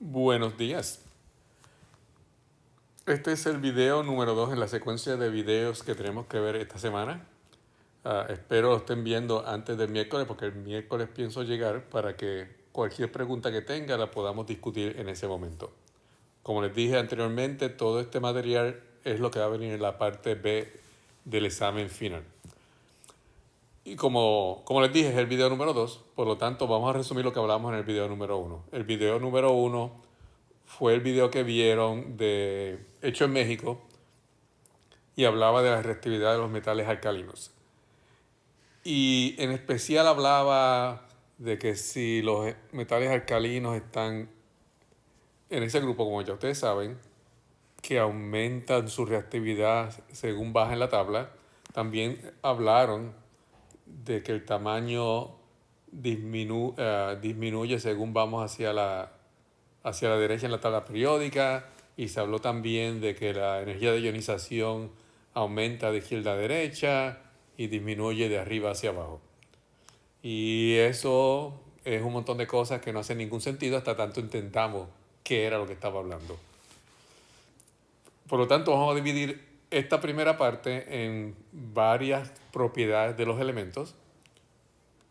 Buenos días. Este es el video número 2 en la secuencia de videos que tenemos que ver esta semana. Espero lo estén viendo antes del miércoles porque el miércoles pienso llegar para que cualquier pregunta que tenga la podamos discutir en ese momento. Como les dije anteriormente, todo este material es lo que va a venir en la parte B del examen final. Y como les dije, es el video número 2, por lo tanto vamos a resumir lo que hablamos en el video número 1. El video número 1 fue el video que vieron hecho en México y hablaba de la reactividad de los metales alcalinos. Y en especial hablaba de que si los metales alcalinos están en ese grupo, como ya ustedes saben, que aumentan su reactividad según baja en la tabla. También hablaron de que el tamaño disminuye según vamos hacia la derecha en la tabla periódica, y se habló también de que la energía de ionización aumenta de izquierda a derecha y disminuye de arriba hacia abajo. Y eso es un montón de cosas que no hacen ningún sentido hasta tanto intentamos qué era lo que estaba hablando. Por lo tanto, vamos a dividir esta primera parte en varias propiedades de los elementos.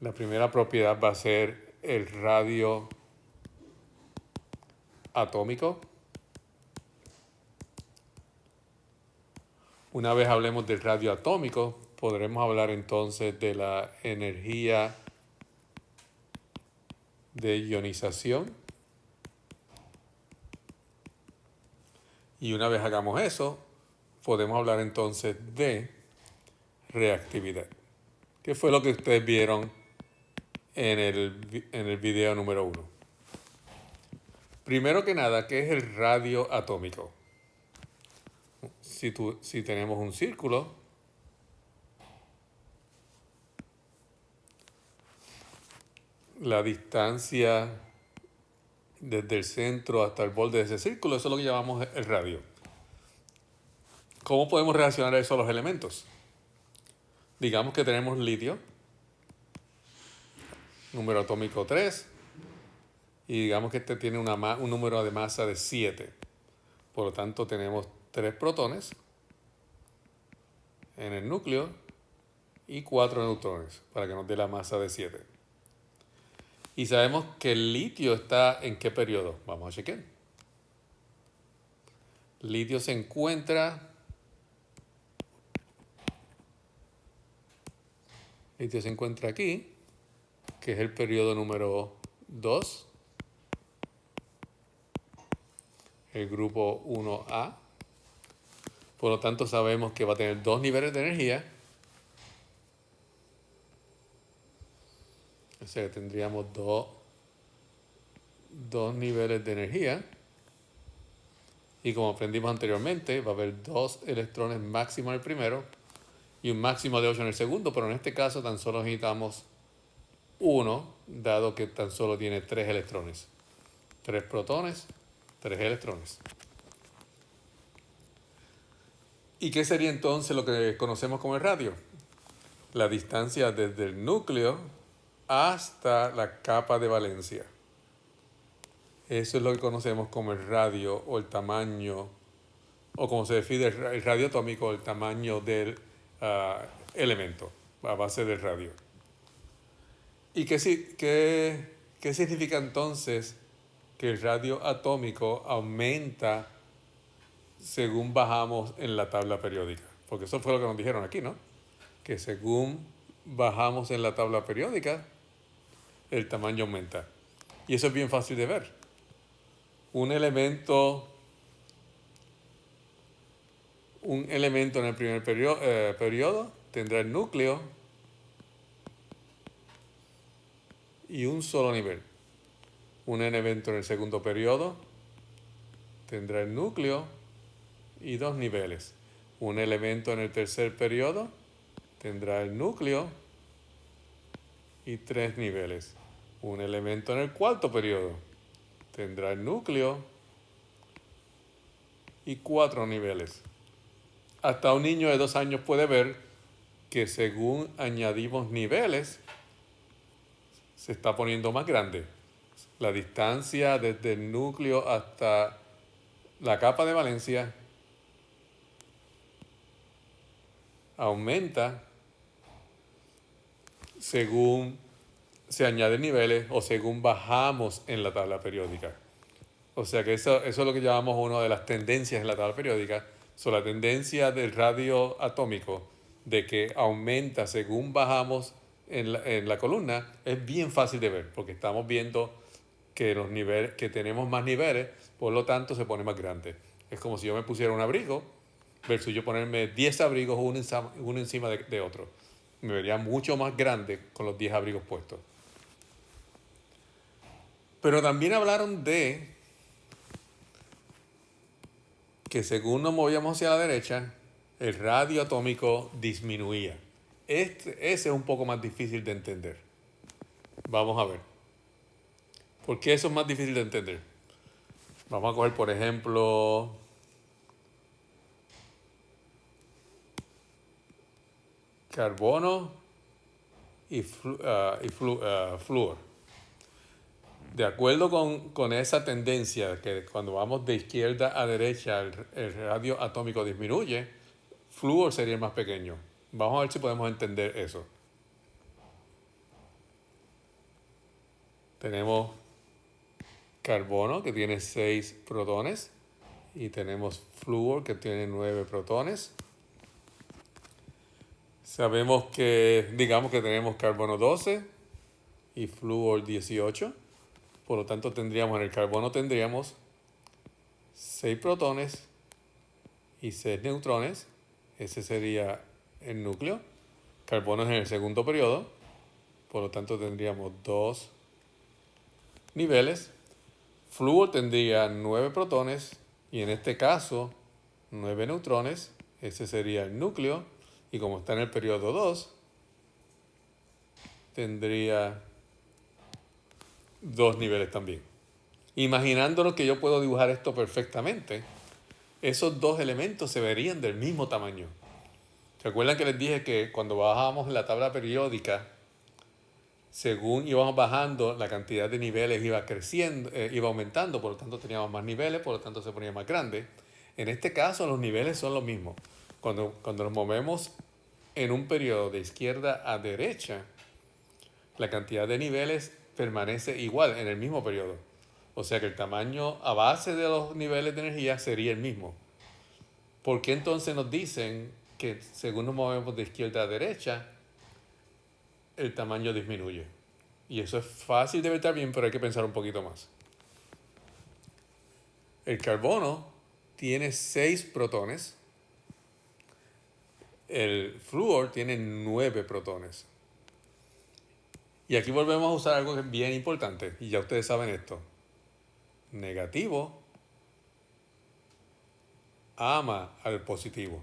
La primera propiedad va a ser el radio atómico. Una vez hablemos del radio atómico, podremos hablar entonces de la energía de ionización. Y una vez hagamos eso, podemos hablar entonces de reactividad, que fue lo que ustedes vieron en el video número 1. Primero que nada, ¿qué es el radio atómico? Si tenemos un círculo, la distancia desde el centro hasta el borde de ese círculo, eso es lo que llamamos el radio. ¿Cómo podemos relacionar eso a los elementos? Digamos que tenemos litio, número atómico 3, y digamos que este tiene un número de masa de 7. Por lo tanto, tenemos 3 protones en el núcleo y 4 neutrones para que nos dé la masa de 7. Y sabemos que el litio está en qué periodo. Vamos a chequear. Litio se encuentra aquí, que es el periodo número 2, el grupo 1A. Por lo tanto, sabemos que va a tener 2 niveles de energía. O sea, tendríamos dos niveles de energía. Y como aprendimos anteriormente, va a haber 2 electrones máximo en el primero y un máximo de 8 en el segundo, pero en este caso tan solo necesitamos 1, dado que tan solo tiene 3 electrones. 3 protones, 3 electrones. ¿Y qué sería entonces lo que conocemos como el radio? La distancia desde el núcleo hasta la capa de valencia. Eso es lo que conocemos como el radio, o el tamaño, o como se define el radio atómico, el tamaño del elemento a base del radio. ¿Y qué significa entonces que el radio atómico aumenta según bajamos en la tabla periódica? Porque eso fue lo que nos dijeron aquí, ¿no? Que según bajamos en la tabla periódica, el tamaño aumenta. Y eso es bien fácil de ver. Un elemento en el primer periodo tendrá el núcleo y un solo nivel. Un elemento en el segundo periodo tendrá el núcleo y 2 niveles. Un elemento en el tercer periodo tendrá el núcleo y 3 niveles. Un elemento en el cuarto periodo tendrá el núcleo y 4 niveles. Hasta un niño de 2 años puede ver que según añadimos niveles, se está poniendo más grande. La distancia desde el núcleo hasta la capa de valencia aumenta según se añaden niveles o según bajamos en la tabla periódica. O sea que eso es lo que llamamos una de las tendencias en la tabla periódica. La tendencia del radio atómico de que aumenta según bajamos en la columna es bien fácil de ver, porque estamos viendo que los niveles, que tenemos más niveles, por lo tanto se pone más grande. Es como si yo me pusiera un abrigo versus yo ponerme 10 abrigos uno encima de otro. Me vería mucho más grande con los 10 abrigos puestos. Pero también hablaron de que según nos movíamos hacia la derecha, el radio atómico disminuía. Ese es un poco más difícil de entender. Vamos a ver. ¿Por qué eso es más difícil de entender? Vamos a coger, por ejemplo, carbono y flúor. De acuerdo con esa tendencia que cuando vamos de izquierda a derecha el radio atómico disminuye, flúor sería el más pequeño. Vamos a ver si podemos entender eso. Tenemos carbono que tiene 6 protones y tenemos flúor que tiene 9 protones. Sabemos que, digamos que tenemos carbono 12 y flúor 18. Por lo tanto, tendríamos en el carbono 6 protones y 6 neutrones. Ese sería el núcleo. Carbono es en el segundo periodo. Por lo tanto, tendríamos 2 niveles. Flúor tendría 9 protones y en este caso 9 neutrones. Ese sería el núcleo. Y como está en el periodo 2, tendría 2 niveles también. Imaginándonos que yo puedo dibujar esto perfectamente, esos 2 elementos se verían del mismo tamaño. ¿Se acuerdan que les dije que cuando bajábamos en la tabla periódica, según íbamos bajando, la cantidad de niveles iba creciendo, iba aumentando, por lo tanto teníamos más niveles, por lo tanto se ponía más grande? En este caso los niveles son los mismos. Cuando nos movemos en un periodo de izquierda a derecha, la cantidad de niveles permanece igual en el mismo periodo. O sea que el tamaño a base de los niveles de energía sería el mismo. ¿Por qué entonces nos dicen que según nos movemos de izquierda a derecha, el tamaño disminuye? Y eso es fácil de ver también, pero hay que pensar un poquito más. El carbono tiene 6 protones. El flúor tiene 9 protones. Y aquí volvemos a usar algo que es bien importante, y ya ustedes saben esto. Negativo ama al positivo.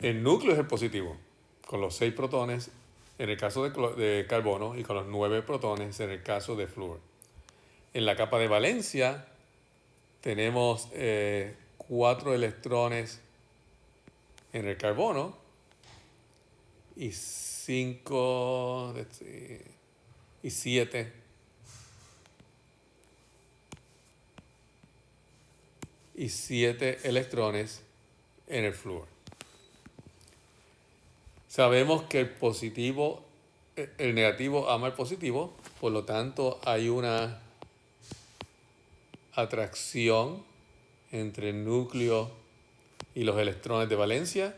El núcleo es el positivo, con los 6 protones en el caso de carbono y con los 9 protones en el caso de flúor. En la capa de valencia tenemos 4 electrones en el carbono y 5 y 7 electrones en el flúor. Sabemos que el negativo ama al positivo, por lo tanto hay una atracción entre el núcleo y los electrones de valencia.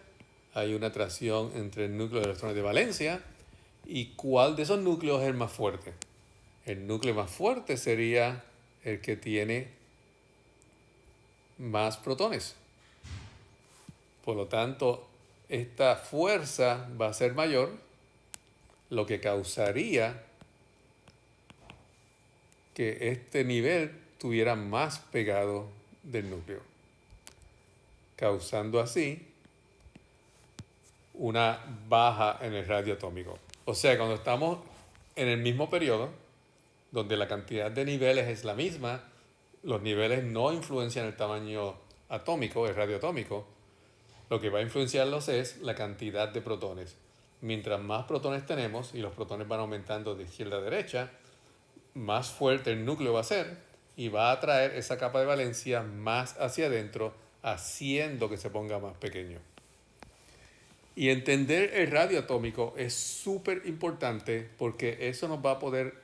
Hay una atracción entre el núcleo y los electrones de valencia. ¿Y cuál de esos núcleos es el más fuerte? El núcleo más fuerte sería el que tiene más protones. Por lo tanto, esta fuerza va a ser mayor, lo que causaría que este nivel estuviera más pegado del núcleo, causando así una baja en el radio atómico. O sea, cuando estamos en el mismo periodo, donde la cantidad de niveles es la misma, los niveles no influencian el tamaño atómico, el radio atómico. Lo que va a influenciarlos es la cantidad de protones. Mientras más protones tenemos, y los protones van aumentando de izquierda a derecha, más fuerte el núcleo va a ser y va a atraer esa capa de valencia más hacia adentro, haciendo que se ponga más pequeño. Y entender el radio atómico es súper importante porque eso nos va a poder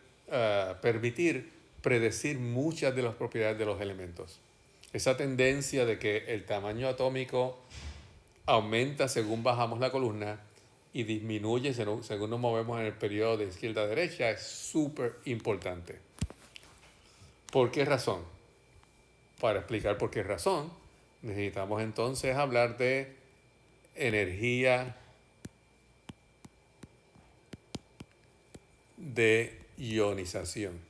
permitir predecir muchas de las propiedades de los elementos. Esa tendencia de que el tamaño atómico aumenta según bajamos la columna y disminuye según nos movemos en el periodo de izquierda a derecha es súper importante. ¿Por qué razón? Para explicar por qué razón, necesitamos entonces hablar de energía de ionización.